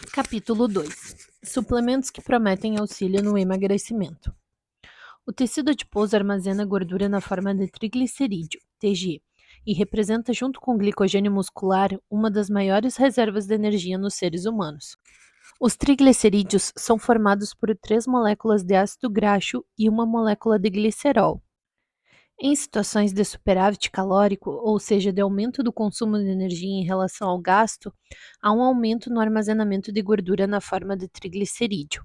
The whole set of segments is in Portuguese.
Capítulo 2. Suplementos que prometem auxílio no emagrecimento. O tecido adiposo armazena gordura na forma de triglicerídeo, TG, e representa, junto com o glicogênio muscular, uma das maiores reservas de energia nos seres humanos. Os triglicerídeos são formados por 3 moléculas de ácido graxo e uma molécula de glicerol. Em situações de superávit calórico, ou seja, de aumento do consumo de energia em relação ao gasto, há um aumento no armazenamento de gordura na forma de triglicerídeo.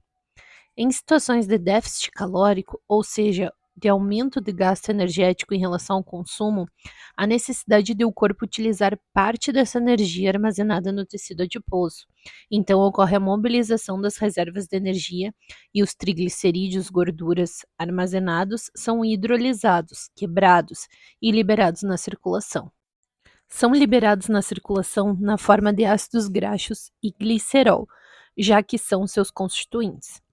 Em situações de déficit calórico, ou seja, de aumento de gasto energético em relação ao consumo, há necessidade de o corpo utilizar parte dessa energia armazenada no tecido adiposo. Então, ocorre a mobilização das reservas de energia e os triglicerídeos, gorduras armazenados, são hidrolisados, quebrados e liberados na circulação. São liberados na circulação na forma de ácidos graxos e glicerol, já que são seus constituintes.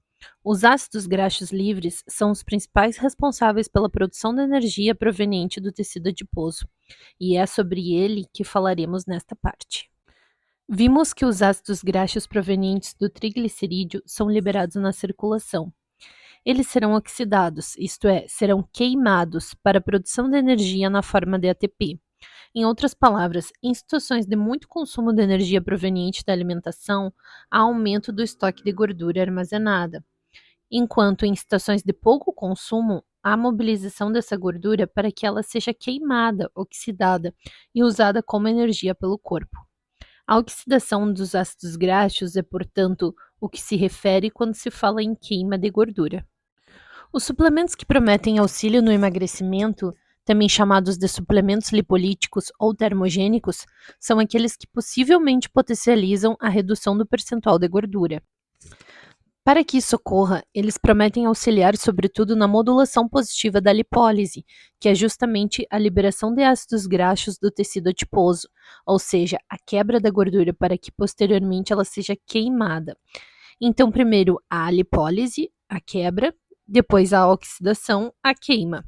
Os ácidos graxos livres são os principais responsáveis pela produção de energia proveniente do tecido adiposo, e é sobre ele que falaremos nesta parte. Vimos que os ácidos graxos provenientes do triglicerídeo são liberados na circulação. Eles serão oxidados, isto é, serão queimados para a produção de energia na forma de ATP. Em outras palavras, em situações de muito consumo de energia proveniente da alimentação, há aumento do estoque de gordura armazenada, enquanto em situações de pouco consumo, há mobilização dessa gordura para que ela seja queimada, oxidada e usada como energia pelo corpo. A oxidação dos ácidos graxos é, portanto, o que se refere quando se fala em queima de gordura. Os suplementos que prometem auxílio no emagrecimento, também chamados de suplementos lipolíticos ou termogênicos, são aqueles que possivelmente potencializam a redução do percentual de gordura. Para que isso ocorra, eles prometem auxiliar sobretudo na modulação positiva da lipólise, que é justamente a liberação de ácidos graxos do tecido adiposo, ou seja, a quebra da gordura para que posteriormente ela seja queimada. Então, primeiro a lipólise, a quebra, depois a oxidação, a queima.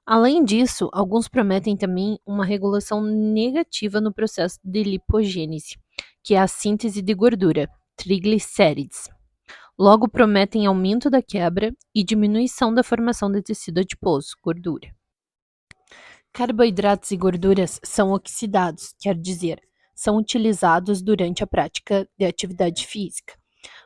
Além disso, alguns prometem também uma regulação negativa no processo de lipogênese, que é a síntese de gordura, triglicérides. Logo, prometem aumento da quebra e diminuição da formação de tecido adiposo, gordura. Carboidratos e gorduras são oxidados, quer dizer, são utilizados durante a prática de atividade física.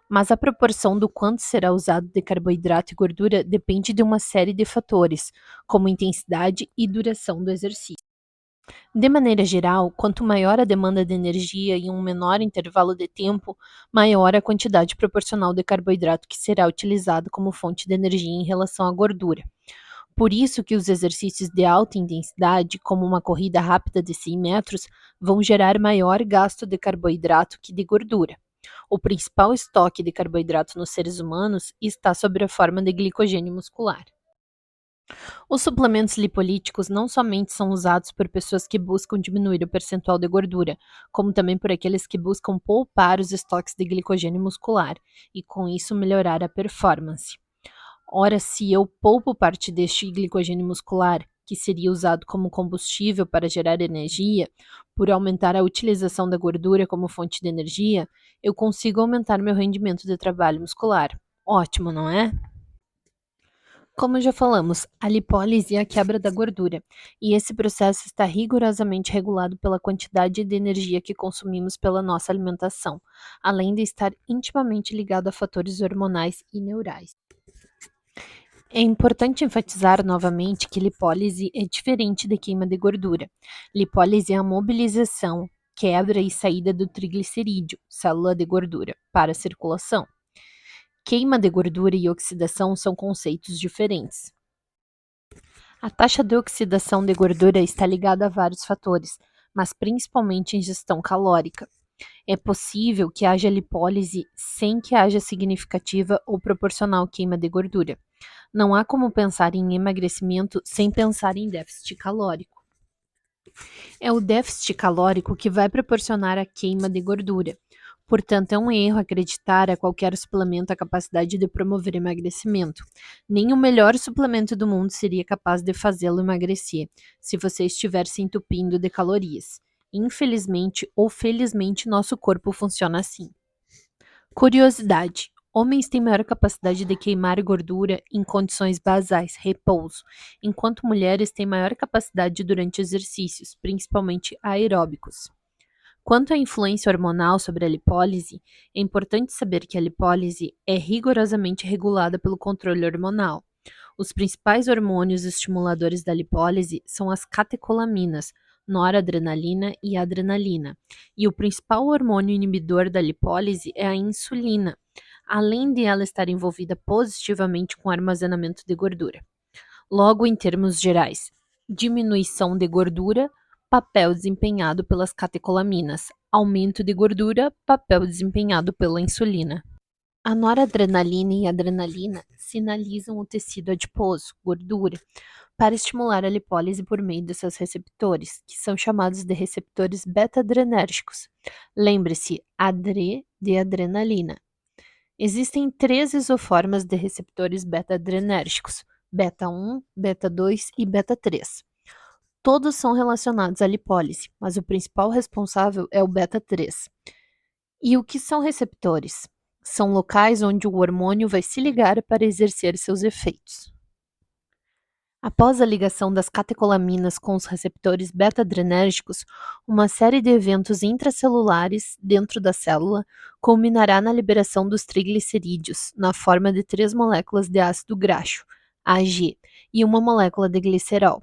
Mas a proporção do quanto será usado de carboidrato e gordura depende de uma série de fatores, como intensidade e duração do exercício. De maneira geral, quanto maior a demanda de energia em um menor intervalo de tempo, maior a quantidade proporcional de carboidrato que será utilizado como fonte de energia em relação à gordura. Por isso que os exercícios de alta intensidade, como uma corrida rápida de 100 metros, vão gerar maior gasto de carboidrato que de gordura. O principal estoque de carboidrato nos seres humanos está sob a forma de glicogênio muscular. Os suplementos lipolíticos não somente são usados por pessoas que buscam diminuir o percentual de gordura, como também por aqueles que buscam poupar os estoques de glicogênio muscular e, com isso, melhorar a performance. Ora, se eu poupo parte deste glicogênio muscular, que seria usado como combustível para gerar energia, por aumentar a utilização da gordura como fonte de energia, eu consigo aumentar meu rendimento de trabalho muscular. Ótimo, não é? Como já falamos, a lipólise é a quebra da gordura, e esse processo está rigorosamente regulado pela quantidade de energia que consumimos pela nossa alimentação, além de estar intimamente ligado a fatores hormonais e neurais. É importante enfatizar novamente que lipólise é diferente de queima de gordura. Lipólise é a mobilização, quebra e saída do triglicerídeo, célula de gordura, para a circulação. Queima de gordura e oxidação são conceitos diferentes. A taxa de oxidação de gordura está ligada a vários fatores, mas principalmente ingestão calórica. É possível que haja lipólise sem que haja significativa ou proporcional queima de gordura. Não há como pensar em emagrecimento sem pensar em déficit calórico. É o déficit calórico que vai proporcionar a queima de gordura. Portanto, é um erro acreditar a qualquer suplemento a capacidade de promover emagrecimento. Nem o melhor suplemento do mundo seria capaz de fazê-lo emagrecer, se você estiver se entupindo de calorias. Infelizmente ou felizmente, nosso corpo funciona assim. Curiosidade: homens têm maior capacidade de queimar gordura em condições basais, repouso, enquanto mulheres têm maior capacidade durante exercícios, principalmente aeróbicos. Quanto à influência hormonal sobre a lipólise, é importante saber que a lipólise é rigorosamente regulada pelo controle hormonal. Os principais hormônios estimuladores da lipólise são as catecolaminas, noradrenalina e adrenalina, e o principal hormônio inibidor da lipólise é a insulina, além de ela estar envolvida positivamente com o armazenamento de gordura. Logo, em termos gerais, diminuição de gordura, papel desempenhado pelas catecolaminas, aumento de gordura, papel desempenhado pela insulina. A noradrenalina e a adrenalina sinalizam o tecido adiposo, gordura, para estimular a lipólise por meio de seus receptores, que são chamados de receptores beta-adrenérgicos. Lembre-se, adre de adrenalina. Existem três isoformas de receptores beta-adrenérgicos: beta 1, beta 2 e beta 3. Todos são relacionados à lipólise, mas o principal responsável é o beta 3. E o que são receptores? São locais onde o hormônio vai se ligar para exercer seus efeitos. Após a ligação das catecolaminas com os receptores beta-adrenérgicos, uma série de eventos intracelulares dentro da célula culminará na liberação dos triglicerídeos, na forma de 3 moléculas de ácido graxo, AG, e uma molécula de glicerol.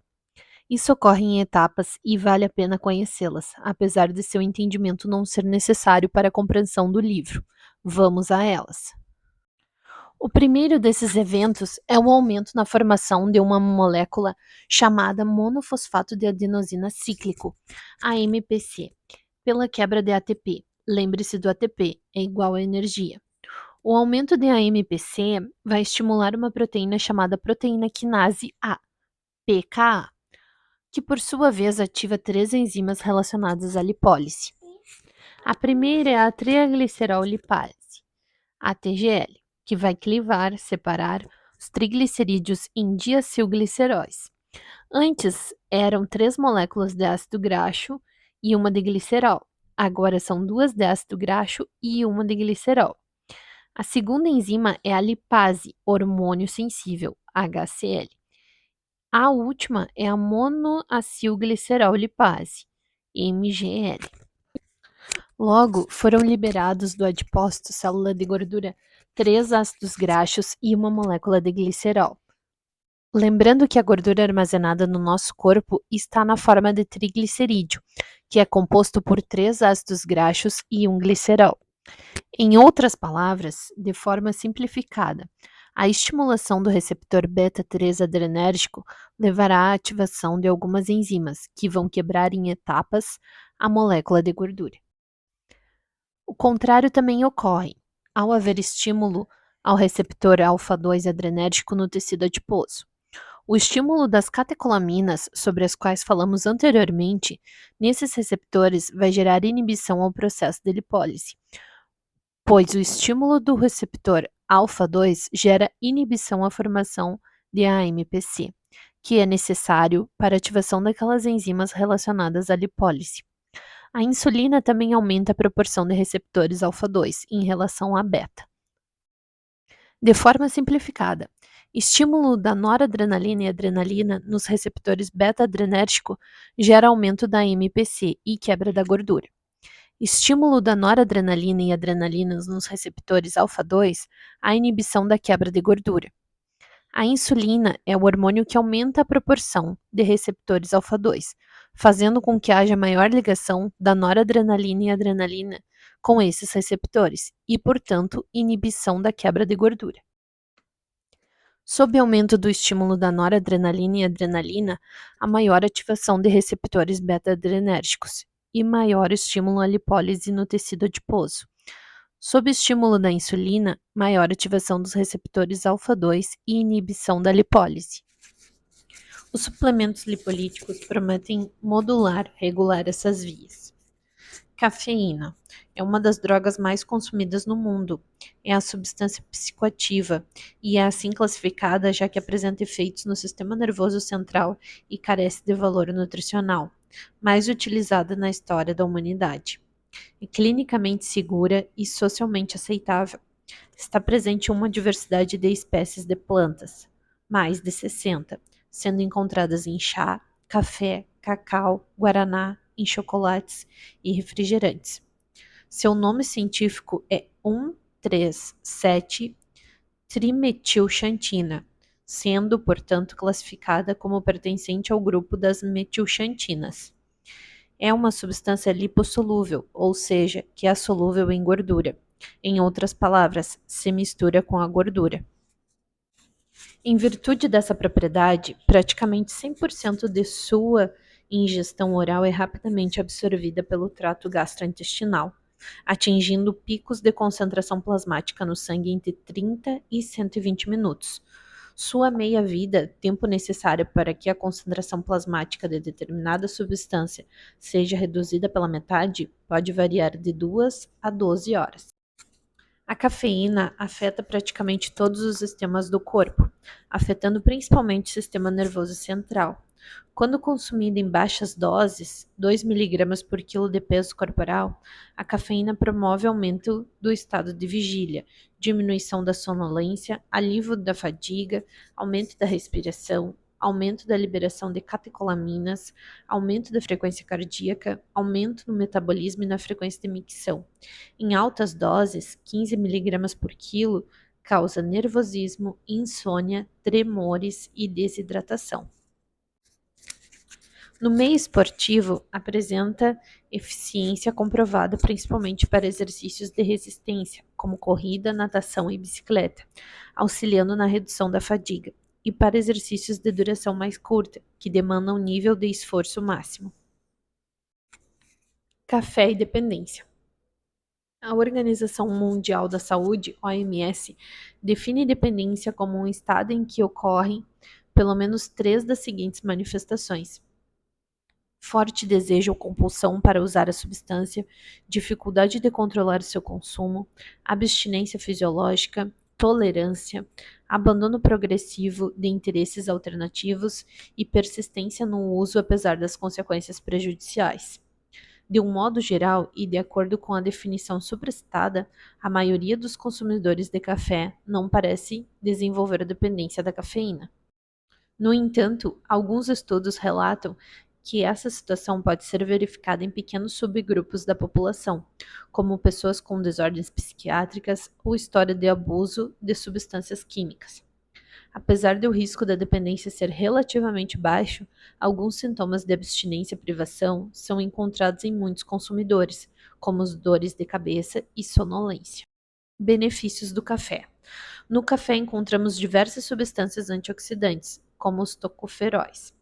Isso ocorre em etapas e vale a pena conhecê-las, apesar de seu entendimento não ser necessário para a compreensão do livro. Vamos a elas. O primeiro desses eventos é o aumento na formação de uma molécula chamada monofosfato de adenosina cíclico, AMPC, pela quebra de ATP. Lembre-se do ATP, é igual a energia. O aumento de AMPC vai estimular uma proteína chamada proteína quinase A, PKA, que por sua vez ativa 3 enzimas relacionadas à lipólise. A primeira é a triglicerol-lipase, ATGL, que vai clivar, separar os triglicerídeos em diacilgliceróis. Antes eram 3 moléculas de ácido graxo e uma de glicerol. Agora são 2 de ácido graxo e uma de glicerol. A segunda enzima é a lipase, hormônio sensível, HCl. A última é a monoacilglicerol lipase, MGL. Logo, foram liberados do adipócito, célula de gordura, 3 ácidos graxos e uma molécula de glicerol. Lembrando que a gordura armazenada no nosso corpo está na forma de triglicerídeo, que é composto por 3 ácidos graxos e um glicerol. Em outras palavras, de forma simplificada, a estimulação do receptor beta-3 adrenérgico levará à ativação de algumas enzimas, que vão quebrar em etapas a molécula de gordura. O contrário também ocorre ao haver estímulo ao receptor alfa-2 adrenérgico no tecido adiposo. O estímulo das catecolaminas, sobre as quais falamos anteriormente, nesses receptores vai gerar inibição ao processo de lipólise, pois o estímulo do receptor alfa-2 gera inibição à formação de AMPC, que é necessário para a ativação daquelas enzimas relacionadas à lipólise. A insulina também aumenta a proporção de receptores alfa-2 em relação à beta. De forma simplificada, estímulo da noradrenalina e adrenalina nos receptores beta-adrenérgico gera aumento da AMPC e quebra da gordura. Estímulo da noradrenalina e adrenalina nos receptores alfa-2, a inibição da quebra de gordura. A insulina é o hormônio que aumenta a proporção de receptores alfa-2, fazendo com que haja maior ligação da noradrenalina e adrenalina com esses receptores e, portanto, inibição da quebra de gordura. Sob aumento do estímulo da noradrenalina e adrenalina, há maior ativação de receptores beta-adrenérgicos e maior estímulo à lipólise no tecido adiposo. Sob estímulo da insulina, maior ativação dos receptores alfa-2 e inibição da lipólise. Os suplementos lipolíticos prometem regular essas vias. Cafeína é uma das drogas mais consumidas no mundo. É a substância psicoativa e é assim classificada já que apresenta efeitos no sistema nervoso central e carece de valor nutricional, mais utilizada na história da humanidade. É clinicamente segura e socialmente aceitável. Está presente uma diversidade de espécies de plantas, mais de 60, sendo encontradas em chá, café, cacau, guaraná, em chocolates e refrigerantes. Seu nome científico é 1,3,7-trimetilxantina, sendo, portanto, classificada como pertencente ao grupo das metilxantinas. É uma substância lipossolúvel, ou seja, que é solúvel em gordura. Em outras palavras, se mistura com a gordura. Em virtude dessa propriedade, praticamente 100% de sua ingestão oral é rapidamente absorvida pelo trato gastrointestinal, atingindo picos de concentração plasmática no sangue entre 30 e 120 minutos. Sua meia-vida, tempo necessário para que a concentração plasmática de determinada substância seja reduzida pela metade, pode variar de 2 a 12 horas. A cafeína afeta praticamente todos os sistemas do corpo, afetando principalmente o sistema nervoso central. Quando consumida em baixas doses, 2 mg por quilo de peso corporal, a cafeína promove aumento do estado de vigília, diminuição da sonolência, alívio da fadiga, aumento da respiração, aumento da liberação de catecolaminas, aumento da frequência cardíaca, aumento no metabolismo e na frequência de micção. Em altas doses, 15 mg por quilo, causa nervosismo, insônia, tremores e desidratação. No meio esportivo, apresenta eficiência comprovada principalmente para exercícios de resistência, como corrida, natação e bicicleta, auxiliando na redução da fadiga, e para exercícios de duração mais curta, que demandam nível de esforço máximo. Café e dependência. A Organização Mundial da Saúde, OMS, define dependência como um estado em que ocorrem pelo menos 3 das seguintes manifestações: forte desejo ou compulsão para usar a substância, dificuldade de controlar seu consumo, abstinência fisiológica, tolerância, abandono progressivo de interesses alternativos e persistência no uso apesar das consequências prejudiciais. De um modo geral, e de acordo com a definição supracitada, a maioria dos consumidores de café não parece desenvolver dependência da cafeína. No entanto, alguns estudos relatam que essa situação pode ser verificada em pequenos subgrupos da população, como pessoas com desordens psiquiátricas ou história de abuso de substâncias químicas. Apesar do risco da dependência ser relativamente baixo, alguns sintomas de abstinência e privação são encontrados em muitos consumidores, como as dores de cabeça e sonolência. Benefícios do café. No café encontramos diversas substâncias antioxidantes, como os tocoferóis,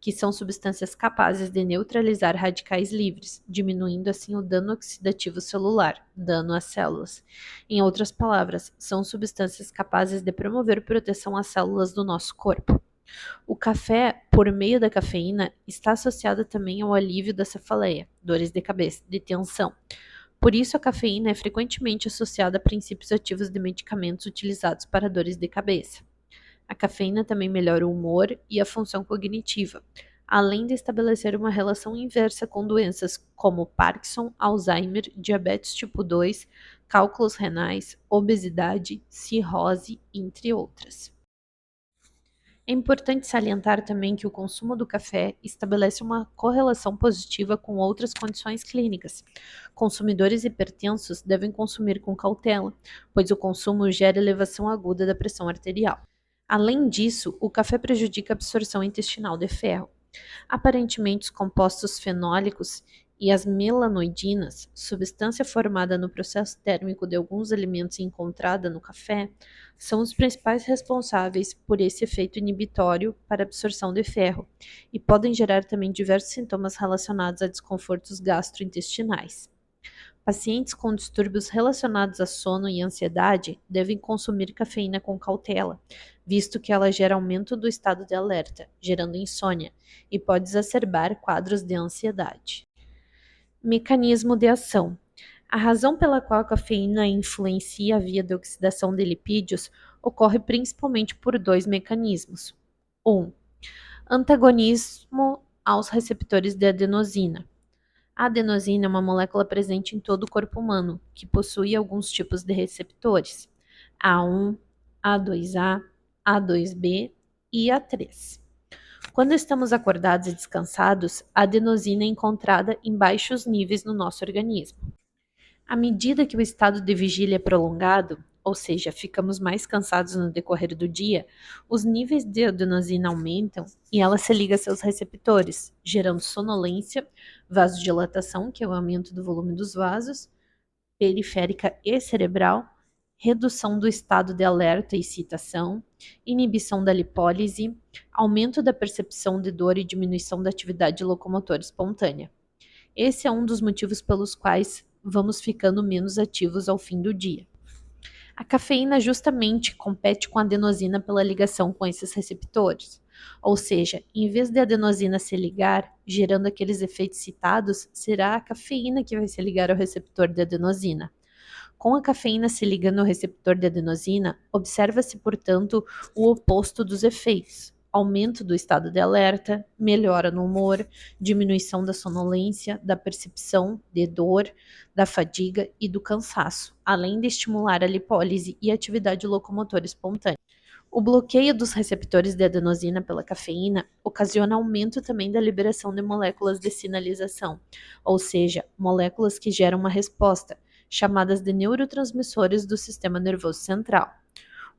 que são substâncias capazes de neutralizar radicais livres, diminuindo assim o dano oxidativo celular, dano às células. Em outras palavras, são substâncias capazes de promover proteção às células do nosso corpo. O café, por meio da cafeína, está associado também ao alívio da cefaleia, dores de cabeça, de tensão. Por isso, a cafeína é frequentemente associada a princípios ativos de medicamentos utilizados para dores de cabeça. A cafeína também melhora o humor e a função cognitiva, além de estabelecer uma relação inversa com doenças como Parkinson, Alzheimer, diabetes tipo 2, cálculos renais, obesidade, cirrose, entre outras. É importante salientar também que o consumo do café estabelece uma correlação positiva com outras condições clínicas. Consumidores hipertensos devem consumir com cautela, pois o consumo gera elevação aguda da pressão arterial. Além disso, o café prejudica a absorção intestinal de ferro. Aparentemente, os compostos fenólicos e as melanoidinas, substância formada no processo térmico de alguns alimentos e encontrada no café, são os principais responsáveis por esse efeito inibitório para a absorção de ferro e podem gerar também diversos sintomas relacionados a desconfortos gastrointestinais. Pacientes com distúrbios relacionados a sono e ansiedade devem consumir cafeína com cautela, visto que ela gera aumento do estado de alerta, gerando insônia, e pode exacerbar quadros de ansiedade. Mecanismo de ação. A razão pela qual a cafeína influencia a via de oxidação de lipídios ocorre principalmente por dois mecanismos. 1. Antagonismo aos receptores de adenosina. A adenosina é uma molécula presente em todo o corpo humano, que possui alguns tipos de receptores: A1, A2A, A2B e A3. Quando estamos acordados e descansados, a adenosina é encontrada em baixos níveis no nosso organismo. À medida que o estado de vigília é prolongado, ou seja, ficamos mais cansados no decorrer do dia, os níveis de adenosina aumentam e ela se liga a seus receptores, gerando sonolência, vasodilatação, que é o aumento do volume dos vasos, periférica e cerebral, redução do estado de alerta e excitação, inibição da lipólise, aumento da percepção de dor e diminuição da atividade locomotora espontânea. Esse é um dos motivos pelos quais vamos ficando menos ativos ao fim do dia. A cafeína justamente compete com a adenosina pela ligação com esses receptores. Ou seja, em vez de a adenosina se ligar, gerando aqueles efeitos citados, será a cafeína que vai se ligar ao receptor de adenosina. Com a cafeína se ligando ao receptor de adenosina, observa-se, portanto, o oposto dos efeitos: aumento do estado de alerta, melhora no humor, diminuição da sonolência, da percepção de dor, da fadiga e do cansaço, além de estimular a lipólise e a atividade locomotora espontânea. O bloqueio dos receptores de adenosina pela cafeína ocasiona aumento também da liberação de moléculas de sinalização, ou seja, moléculas que geram uma resposta, chamadas de neurotransmissores do sistema nervoso central.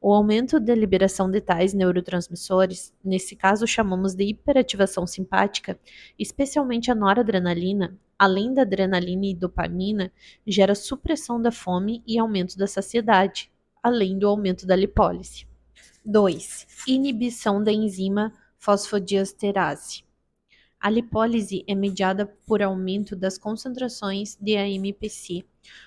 O aumento da liberação de tais neurotransmissores, nesse caso chamamos de hiperativação simpática, especialmente a noradrenalina, além da adrenalina e dopamina, gera supressão da fome e aumento da saciedade, além do aumento da lipólise. 2. Inibição da enzima fosfodiesterase. A lipólise é mediada por aumento das concentrações de AMPC,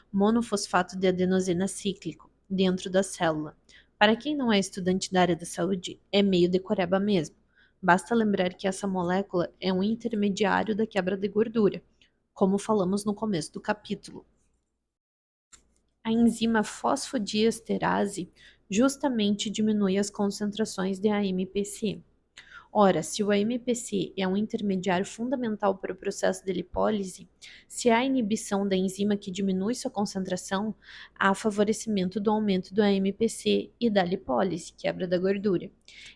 monofosfato de adenosina cíclico, dentro da célula. Para quem não é estudante da área da saúde, é meio decoreba mesmo. Basta lembrar que essa molécula é um intermediário da quebra de gordura, como falamos no começo do capítulo. A enzima fosfodiesterase justamente diminui as concentrações de AMPC. Ora, se o AMPC é um intermediário fundamental para o processo de lipólise, se há inibição da enzima que diminui sua concentração, há favorecimento do aumento do AMPC e da lipólise, quebra da gordura.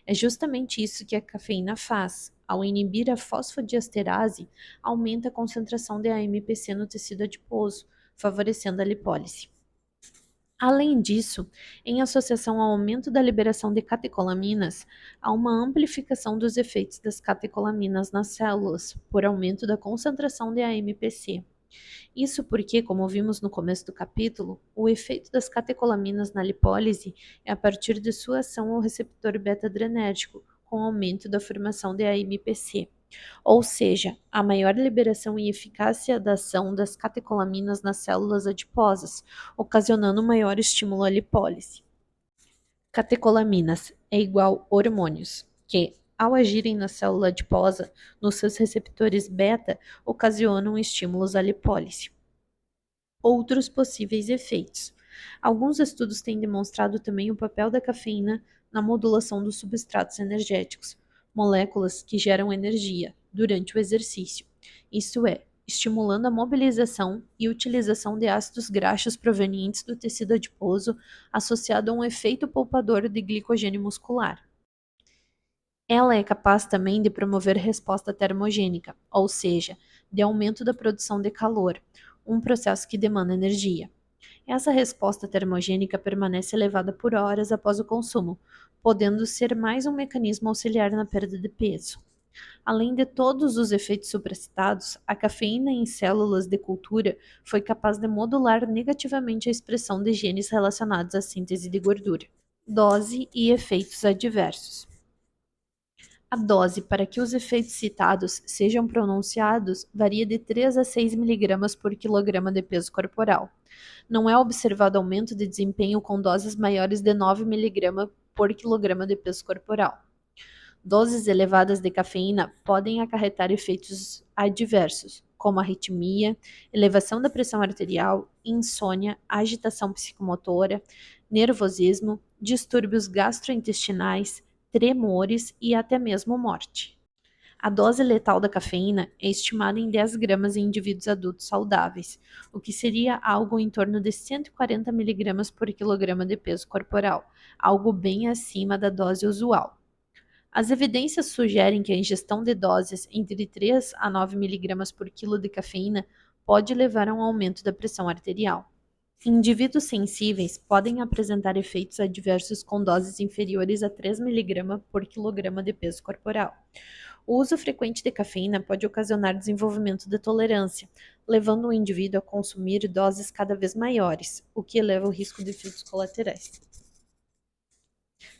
É justamente isso que a cafeína faz. Ao inibir a fosfodiesterase, aumenta a concentração de AMPC no tecido adiposo, favorecendo a lipólise. Além disso, em associação ao aumento da liberação de catecolaminas, há uma amplificação dos efeitos das catecolaminas nas células, por aumento da concentração de AMPC. Isso porque, como vimos no começo do capítulo, o efeito das catecolaminas na lipólise é a partir de sua ação ao receptor beta-adrenérgico, com aumento da formação de AMPC. Ou seja, a maior liberação e eficácia da ação das catecolaminas nas células adiposas, ocasionando maior estímulo à lipólise. Catecolaminas é igual hormônios, que, ao agirem na célula adiposa, nos seus receptores beta, ocasionam estímulos à lipólise. Outros possíveis efeitos. Alguns estudos têm demonstrado também o papel da cafeína na modulação dos substratos energéticos, moléculas que geram energia durante o exercício, isto é, estimulando a mobilização e utilização de ácidos graxos provenientes do tecido adiposo associado a um efeito poupador de glicogênio muscular. Ela é capaz também de promover resposta termogênica, ou seja, de aumento da produção de calor, um processo que demanda energia. Essa resposta termogênica permanece elevada por horas após o consumo, podendo ser mais um mecanismo auxiliar na perda de peso. Além de todos os efeitos supracitados, a cafeína em células de cultura foi capaz de modular negativamente a expressão de genes relacionados à síntese de gordura. Dose e efeitos adversos. A dose para que os efeitos citados sejam pronunciados varia de 3 a 6 mg por quilograma de peso corporal. Não é observado aumento de desempenho com doses maiores de 9 mg por quilograma de peso corporal. Doses elevadas de cafeína podem acarretar efeitos adversos, como arritmia, elevação da pressão arterial, insônia, agitação psicomotora, nervosismo, distúrbios gastrointestinais, tremores e até mesmo morte. A dose letal da cafeína é estimada em 10 gramas em indivíduos adultos saudáveis, o que seria algo em torno de 140 miligramas por quilograma de peso corporal, algo bem acima da dose usual. As evidências sugerem que a ingestão de doses entre 3 a 9 miligramas por quilo de cafeína pode levar a um aumento da pressão arterial. Indivíduos sensíveis podem apresentar efeitos adversos com doses inferiores a 3 miligramas por quilograma de peso corporal. O uso frequente de cafeína pode ocasionar desenvolvimento de tolerância, levando o indivíduo a consumir doses cada vez maiores, o que eleva o risco de efeitos colaterais.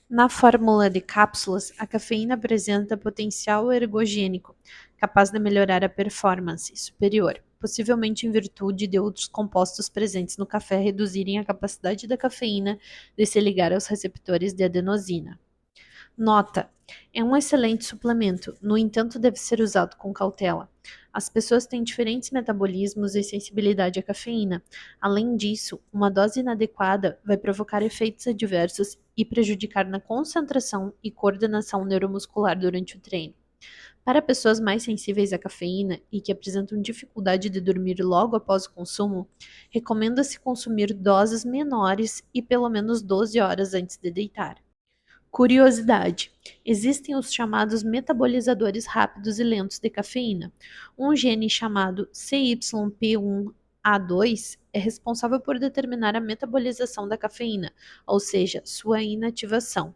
Na fórmula de cápsulas, a cafeína apresenta potencial ergogênico, capaz de melhorar a performance superior, possivelmente em virtude de outros compostos presentes no café reduzirem a capacidade da cafeína de se ligar aos receptores de adenosina. Nota: é um excelente suplemento, no entanto, deve ser usado com cautela. As pessoas têm diferentes metabolismos e sensibilidade à cafeína. Além disso, uma dose inadequada vai provocar efeitos adversos e prejudicar na concentração e coordenação neuromuscular durante o treino. Para pessoas mais sensíveis à cafeína e que apresentam dificuldade de dormir logo após o consumo, recomenda-se consumir doses menores e pelo menos 12 horas antes de deitar. Curiosidade: existem os chamados metabolizadores rápidos e lentos de cafeína. Um gene chamado CYP1A2 é responsável por determinar a metabolização da cafeína, ou seja, sua inativação.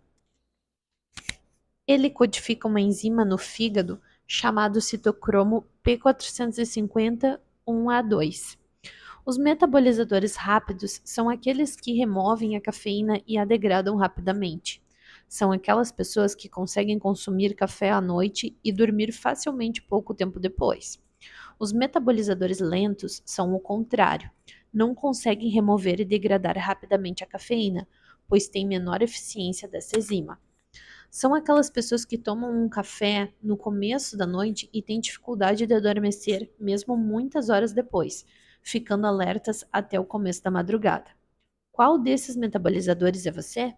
Ele codifica uma enzima no fígado chamado citocromo P450-1A2. Os metabolizadores rápidos são aqueles que removem a cafeína e a degradam rapidamente. São aquelas pessoas que conseguem consumir café à noite e dormir facilmente pouco tempo depois. Os metabolizadores lentos são o contrário. Não conseguem remover e degradar rapidamente a cafeína, pois têm menor eficiência dessa enzima. São aquelas pessoas que tomam um café no começo da noite e têm dificuldade de adormecer, mesmo muitas horas depois, ficando alertas até o começo da madrugada. Qual desses metabolizadores é você?